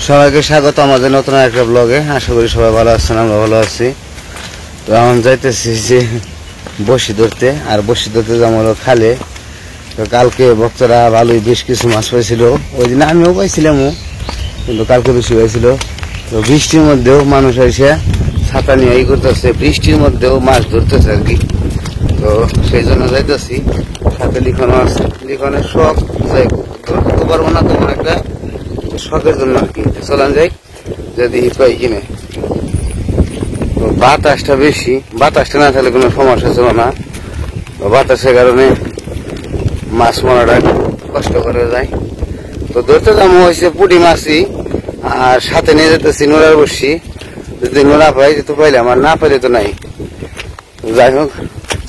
সবাইকে স্বাগত আমাদের নতুন একটা ব্লগে। আশা করি সবাই ভালো আছেন, আমরা ভালো আছি। তো এখন যাইতেছি যে বসি ধরতে, আর বসি ধরতে যাবো হলো খালে। তো কালকে ভক্তরা ভালোই বেশ কিছু মাছ পাইছিল, ওই দিন আমিও পাইছিলামও, কিন্তু কালকে বেশি পাইছিল। তো বৃষ্টির মধ্যেও মানুষ এসে ছাতা নিয়ে ই করতেছে, বৃষ্টির মধ্যেও মাছ ধরতেছে আর কি। তো সেই জন্য যাইতেছি, সাথে লিখনও আছে, লিখনের শখ যাই ধরতে পারবো না, তখন একটা শখের জন্য আর কি। চলান যাই যদি পাই কিনে। তো বাতাসটা বেশি, বাতাসটা না থাকলে কোনো সমস্যা ছিল না, বাতাসের কারণে মাছ মারাটা কষ্ট করে যায়। তো ধরতে যাবো হয়েছে পুঁটি মাছই, আর সাথে নিয়ে যেতেছি নোড়ার বসি। যদি নোড়া পাই তো পাইলে, আমার না পাইলে তো নাই। যাই হোক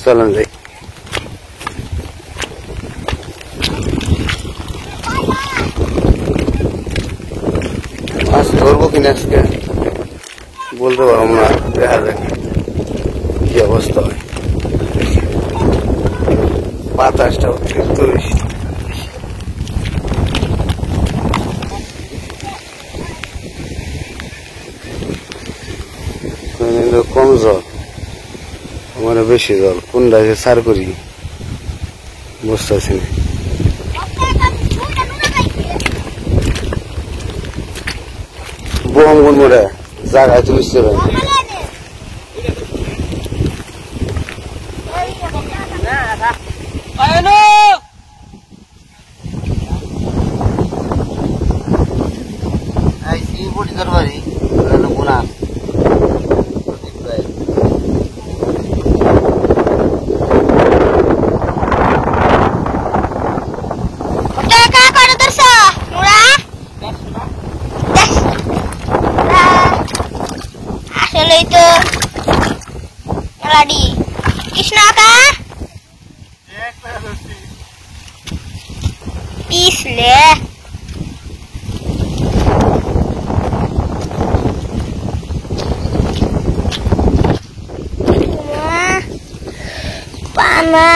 চলেন যাই। মাছ ধরবো কিনা আজকে বলতে পারবো না, দেখা যাক কি অবস্থা হয়। বাতাসটা অতিরিক্ত বেশি, কম জল, আমার বেশি জল, কোনটা যে সার করি বুঝতেছি না। বোম কোন মোড়ে জায়গায় তো বুঝতে পারি কৃষ্ণ কা পিছলে পানা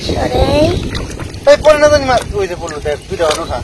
সরে ওই পড়লো না জানি, ওই যে পড়লো দুইটা ওঠা।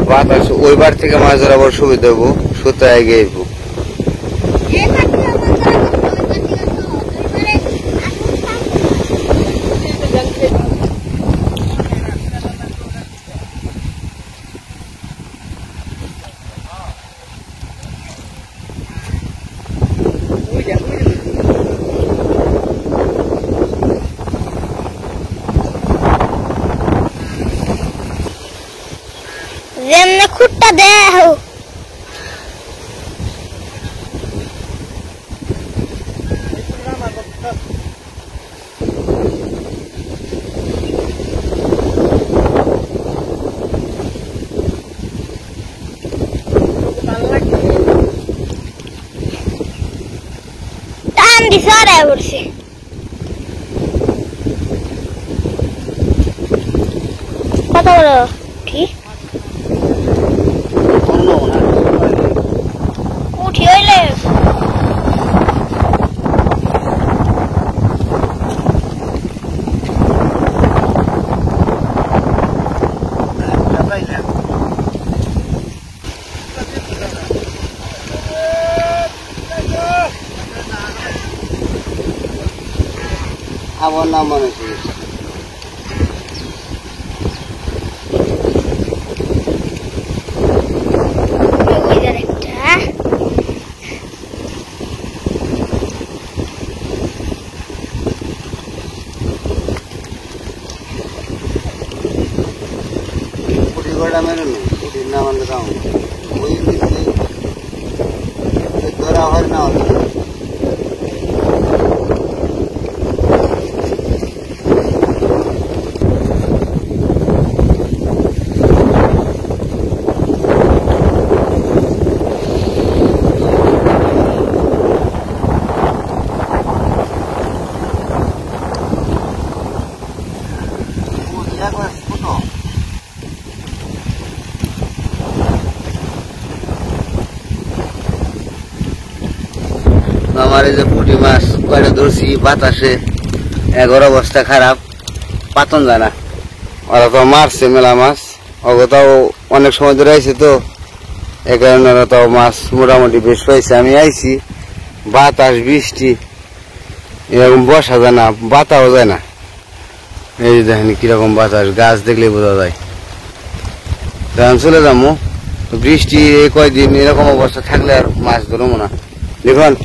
বাতাস ওই বার থেকে মাছ ধরাবার সুবিধা হবো, সুতায় গিয়ে যেমনে খুঁটটা দেহ টান দিছে আরে পড়ছে। কত বড় ঠিক উঠি হইলে আমার নাম মনে কয়টা মেরে নি পুটির নাম আনতে দাও ওই ধরা হয় না আমার এই যে পুঁটি মাছ কয়টা ধরছি বাতাসে এগোর অবস্থা খারাপ পাতন যায় না ওরা তো মারছে মেলা মাছ ওগোটাও অনেক সময় ধরে আইছে তো এই কারণে ওরা তো মাছ মোটামুটি বেশ পাইছে আমি আইছি বাতাস বৃষ্টি এরকম বসা যায় না বাতাও যায় না এই দেখেন কিরকম বাতাস গাছ দেখলে বোঝা যায় তখন চলে যাবো বৃষ্টি এই কয়দিন এরকম অবস্থা থাকলে আর মাছ ধরবো না দেখুন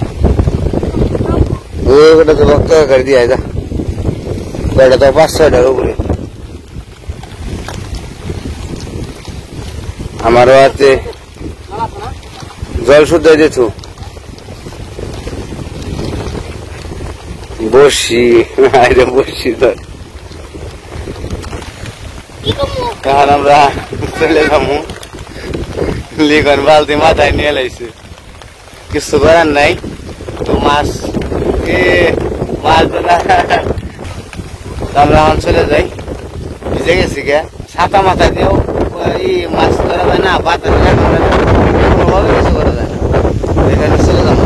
ওটা তো ভক্ত করে দিয়ে যা ওটা তো 5-6টার উপরে আমারও হাতে জল শুদ্ধ দিত বসি বসি তো কারণ আমরা চলে যাবো লিখন বালতি মাথায় নিয়ে লাইছে কিছু করার নাই তো মাছ মাছ ধরা আমরা এখন চলে যাই ভিজে গেছি গে ছাতা মাথা দিয়েও মাছ ধরা যায় না বাতাস কোনোভাবে কিছু করা যায় না এখানে চলে যাবো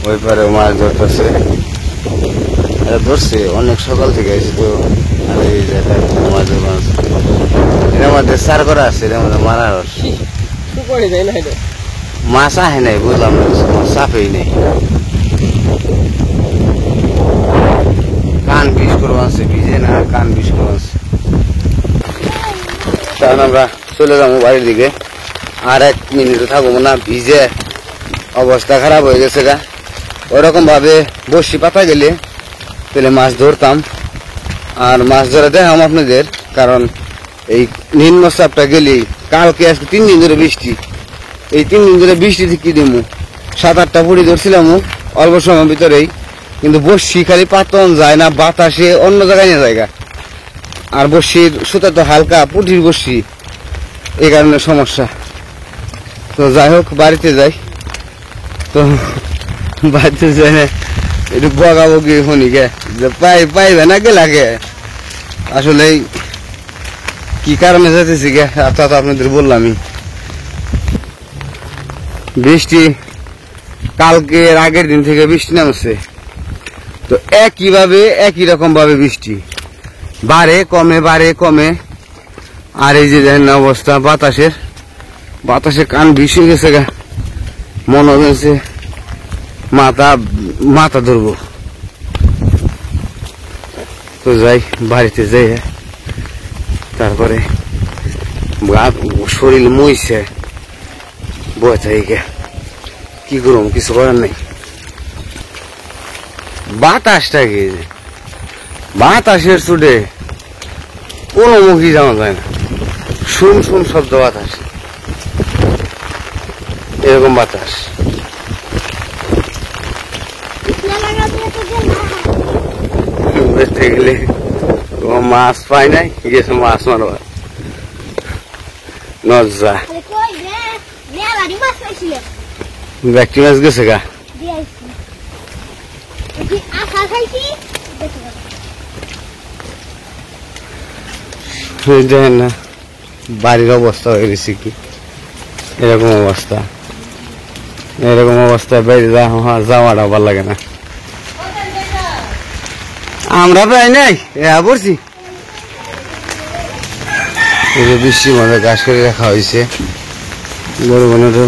ওই পারে মাছ ধরতেছে ধরছে অনেক সকাল থেকে আছে তো আর এই মাছ এর মধ্যে সার করা আছে এর মধ্যে মারা মাছ আহে নাই বুঝলাম না মাছ সাফেই নেই কান বিষ করে আছে ভিজে না কান বিষ করে আছে তখন আমরা চলে যাবো বাড়ির দিকে আর 1 মিনিট থাকবো না ভিজে অবস্থা খারাপ হয়ে গেছে গা ওরকম ভাবে বসি পাতা গেলে তাহলে মাছ ধরতাম আর মাছ ধরা দেখাম আপনাদের কারণ এই নিম্নচাপটা গেলেই কালকে আজকে 3 দিন ধরে বৃষ্টি এই 3 দিন ধরে বৃষ্টিতে কি দিমু 7-8টা পুরি ধরছিলাম অল্প সময়ের ভিতরেই কিন্তু বসি খালি পাতন যায় না বাতাসে অন্য জায়গায় নিয়ে জায়গা আর বসির সুতা তো হালকা পুটির বসি এই কারণে সমস্যা তো যাই হোক বাড়িতে যাই তো বাড়িতে যাই না একটু বগাবগি শুনি গে যে পাইবে না গে লাগে আসলে কি কারণে যেতেছি গে তা তো আপনাদের বললামই বৃষ্টি কালকে আগের দিন থেকে বৃষ্টি নামছে তো একই রকম ভাবে বৃষ্টি বাড়ে কমে আর এই যে দেখেন অবস্থা বাতাসে কান ভিসে গেছে গা মনে হচ্ছে মাথা ধরবো তো যাই বাড়িতে যাই তারপরে শরীর মইছে বয়ে থাকে কি করব কিছু করার নাই বাতাসটা কি বাতাসের চুটে কোনো মুখই যাওয়া যায় না শুন শব্দ বাতাস এরকম বাতাস বেঁচে গেলে মাছ পাই নাই গেছে মাছ মারবার নজা ব্যক্তি মাছ গেছে গা দেখেন না বাড়ির অবস্থা হয়ে গেছে কি এরকম অবস্থা বাইরে যাওয়াটা ভালো লাগে না আমরা প্রায় নাই পড়ছি বৃষ্টির মধ্যে ঘাস করে রাখা হয়েছে গরু বানারও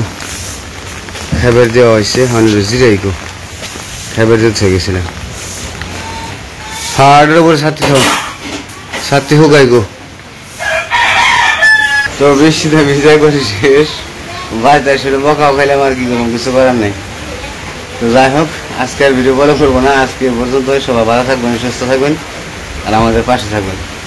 খেবের দেওয়া হয়েছে জিরাইকো খেবের দিয়ে থেকে গেছিলাম হাড়ের উপরে সাথে হোক গো তো বৃষ্টিতে ভিজাই করে শেষ বাড়িতে সেটা বকাও খাইলাম আর কি করবো কিছু করার নেই তো যাই হোক আজকের ভিডিও বড় করবো না আজকে পর্যন্ত সবাই ভালো থাকবেন সুস্থ থাকবেন আর আমাদের পাশে থাকবেন।